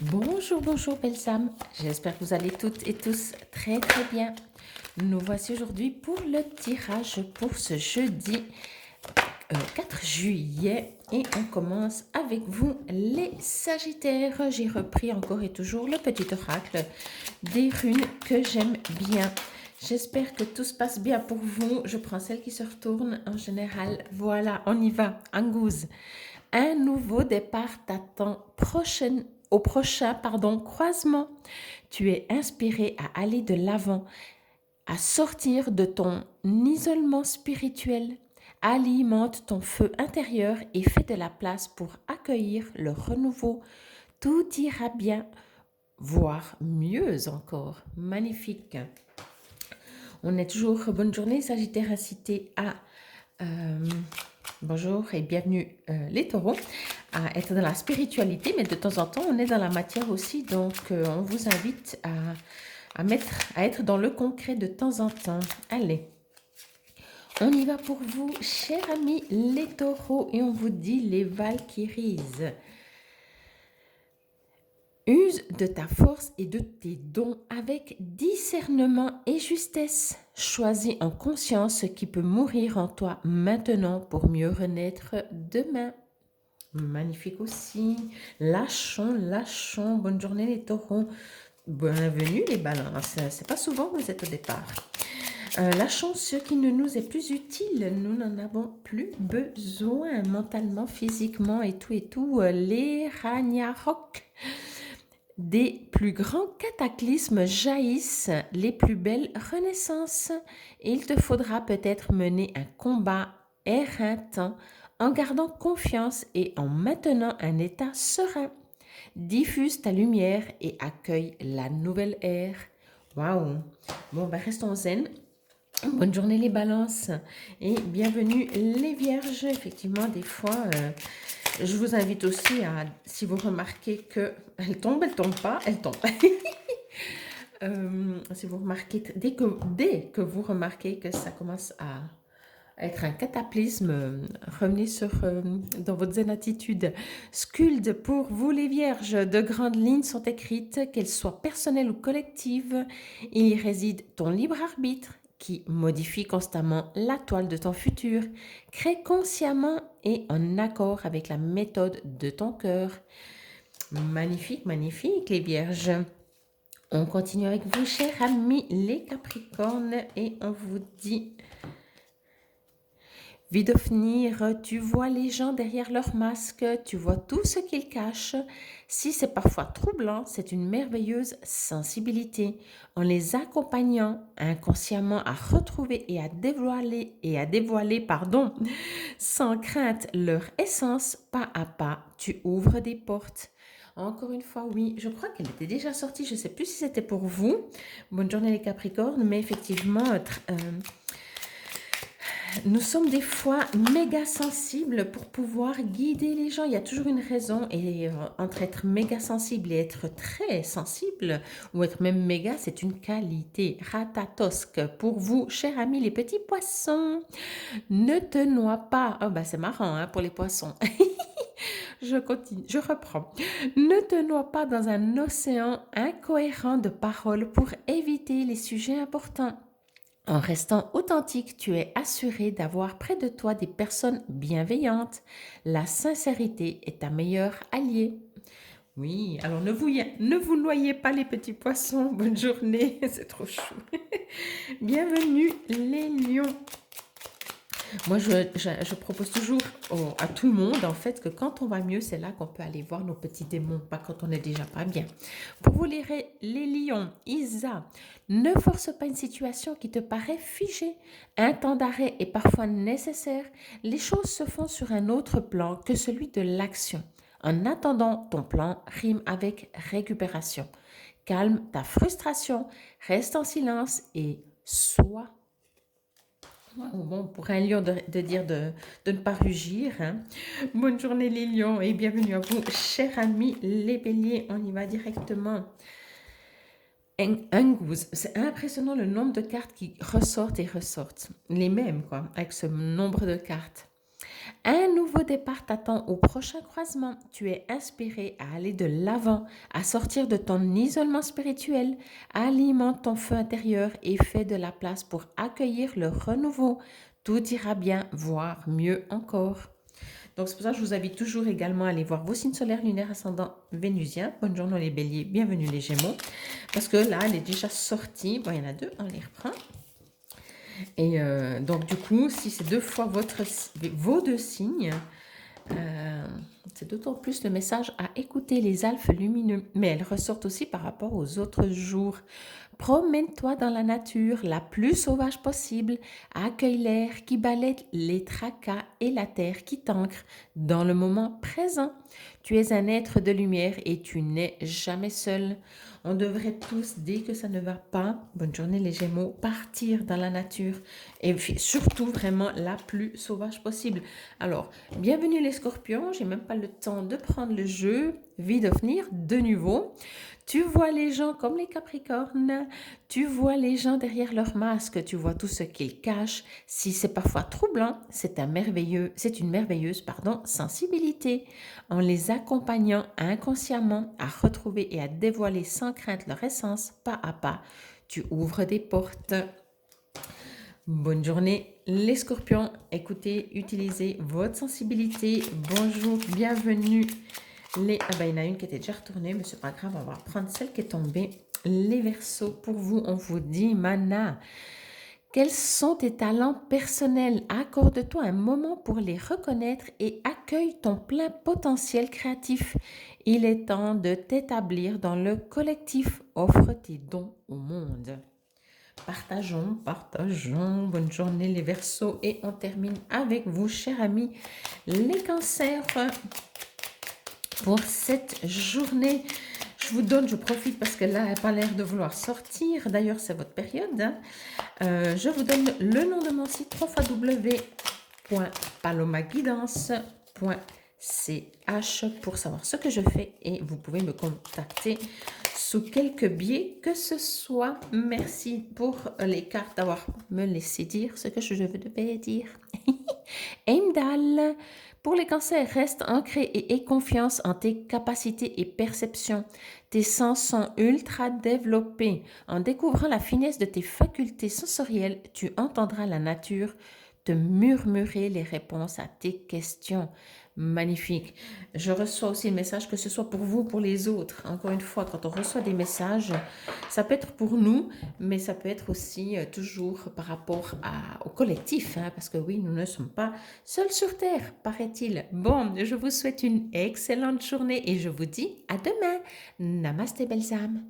Bonjour, bonjour belles âmes, j'espère que vous allez toutes et tous très très bien. Nous voici aujourd'hui pour le tirage pour ce jeudi 4 juillet et on commence avec vous les Sagittaires. J'ai repris encore et toujours le petit oracle des runes que j'aime bien. J'espère que tout se passe bien pour vous. Je prends celle qui se retourne en général. Voilà, on y va. Angouse. Un nouveau départ t'attend au prochain croisement. Tu es inspiré à aller de l'avant, à sortir de ton isolement spirituel. Alimente ton feu intérieur et fais de la place pour accueillir le renouveau. Tout ira bien, voire mieux encore. Magnifique. On est toujours bonne journée, Sagittaire incité à bonjour et bienvenue les taureaux, à être dans la spiritualité, mais de temps en temps on est dans la matière aussi, donc on vous invite à être dans le concret de temps en temps. Allez, on y va pour vous, chers amis les taureaux, et on vous dit les Valkyries. Use de ta force et de tes dons avec discernement et justesse. Choisis en conscience ce qui peut mourir en toi maintenant pour mieux renaître demain. Magnifique aussi. Lâchons, lâchons. Bonne journée les taureaux. Bienvenue les balances. C'est pas souvent que vous êtes au départ. Lâchons ce qui ne nous est plus utile. Nous n'en avons plus besoin mentalement, physiquement et tout et tout. Les Ragnarok. Des plus grands cataclysmes jaillissent les plus belles renaissances. Il te faudra peut-être mener un combat éreintant en gardant confiance et en maintenant un état serein. Diffuse ta lumière et accueille la nouvelle ère. Waouh! Bon, ben restons zen. Bonne journée les balances et bienvenue les vierges. Effectivement, des fois, je vous invite aussi à, si vous remarquez qu'elle tombe, elle tombe pas, elle tombe. Si vous remarquez, dès que vous remarquez que ça commence à être un cataclysme, revenez dans votre zen attitude. Sculde pour vous les vierges, de grandes lignes sont écrites, qu'elles soient personnelles ou collectives. Il y réside ton libre arbitre qui modifie constamment la toile de ton futur. Crée consciemment et en accord avec la méthode de ton cœur. Magnifique, magnifique les vierges. On continue avec vous, chers amis les capricornes, et on vous dit... Vidofnir, tu vois les gens derrière leur masque, tu vois tout ce qu'ils cachent. Si c'est parfois troublant, c'est une merveilleuse sensibilité. En les accompagnant inconsciemment à retrouver et à dévoiler, sans crainte leur essence, pas à pas, tu ouvres des portes. Encore une fois, oui, je crois qu'elle était déjà sortie, je ne sais plus si c'était pour vous. Bonne journée les Capricornes, mais effectivement... nous sommes des fois méga sensibles pour pouvoir guider les gens. Il y a toujours une raison. Et entre être méga sensible et être très sensible, ou être même méga, c'est une qualité. Ratatosque. Pour vous, chers amis les petits poissons, ne te noie pas. Oh bah c'est marrant hein, pour les poissons. Je continue, je reprends. Ne te noie pas dans un océan incohérent de paroles pour éviter les sujets importants. En restant authentique, tu es assuré d'avoir près de toi des personnes bienveillantes. La sincérité est ta meilleure alliée. Oui, alors ne vous noyez pas les petits poissons. Bonne journée, c'est trop chou. Bienvenue les lions. Moi, je propose toujours à tout le monde, en fait, que quand on va mieux, c'est là qu'on peut aller voir nos petits démons, pas quand on est déjà pas bien. Pour vous les lions, Isa, ne force pas une situation qui te paraît figée. Un temps d'arrêt est parfois nécessaire. Les choses se font sur un autre plan que celui de l'action. En attendant, ton plan rime avec récupération. Calme ta frustration, reste en silence et sois. Bon, pour un lion de dire de ne pas rugir. Hein. Bonne journée les lions et bienvenue à vous, chers amis les béliers. On y va directement. Angouz, c'est impressionnant le nombre de cartes qui ressortent et ressortent. Les mêmes, quoi, avec ce nombre de cartes. Un nouveau départ t'attend au prochain croisement. Tu es inspiré à aller de l'avant, à sortir de ton isolement spirituel. Alimente ton feu intérieur et fais de la place pour accueillir le renouveau. Tout ira bien, voire mieux encore. Donc, c'est pour ça que je vous invite toujours également à aller voir vos signes solaires, lunaires, ascendants, vénusiens. Bonne journée les béliers, bienvenue les gémeaux. Parce que là, elle est déjà sortie. Bon, il y en a deux, on les reprend. Et donc, du coup, si c'est deux fois vos deux signes, c'est d'autant plus le message à écouter les alphes lumineux. Mais elles ressortent aussi par rapport aux autres jours. Promène-toi dans la nature la plus sauvage possible. Accueille l'air qui balaie les tracas et la terre qui t'ancre dans le moment présent. Tu es un être de lumière et tu n'es jamais seul. On devrait tous, dès que ça ne va pas, bonne journée les Gémeaux, partir dans la nature et surtout vraiment la plus sauvage possible. Alors, bienvenue les Scorpions, j'ai même pas le temps de prendre le jeu. Vie d'offrir de nouveau. Tu vois les gens comme les Capricornes, tu vois les gens derrière leur masque, tu vois tout ce qu'ils cachent. Si c'est parfois troublant, c'est une merveilleuse sensibilité. En les accompagnant inconsciemment à retrouver et à dévoiler sans crainte leur essence, pas à pas, tu ouvres des portes. Bonne journée les Scorpions, écoutez, utilisez votre sensibilité. Bonjour, bienvenue. Ah ben, il y en a une qui était déjà retournée, mais c'est pas grave, on va prendre celle qui est tombée. Les Verseaux, pour vous, on vous dit, Mana, quels sont tes talents personnels? Accorde-toi un moment pour les reconnaître et accueille ton plein potentiel créatif. Il est temps de t'établir dans le collectif. Offre tes dons au monde. Partageons. Bonne journée les Verseaux. Et on termine avec vous, chers amis, les Cancers. Pour cette journée, je profite parce que là, elle n'a pas l'air de vouloir sortir. D'ailleurs, c'est votre période. Hein. Je vous donne le nom de mon site www.palomaguidance.ch pour savoir ce que je fais et vous pouvez me contacter sous quelques biais que ce soit. Merci pour les cartes d'avoir me laissé dire ce que je devais dire. Heimdall. Pour les cancers, reste ancré et aie confiance en tes capacités et perceptions. Tes sens sont ultra développés. En découvrant la finesse de tes facultés sensorielles, tu entendras la nature te murmurer les réponses à tes questions. Magnifique. Je reçois aussi le message que ce soit pour vous, pour les autres. Encore une fois, quand on reçoit des messages, ça peut être pour nous, mais ça peut être aussi toujours par rapport au collectif, hein, parce que oui, nous ne sommes pas seuls sur Terre, paraît-il. Bon, je vous souhaite une excellente journée et je vous dis à demain. Namasté, belles âmes.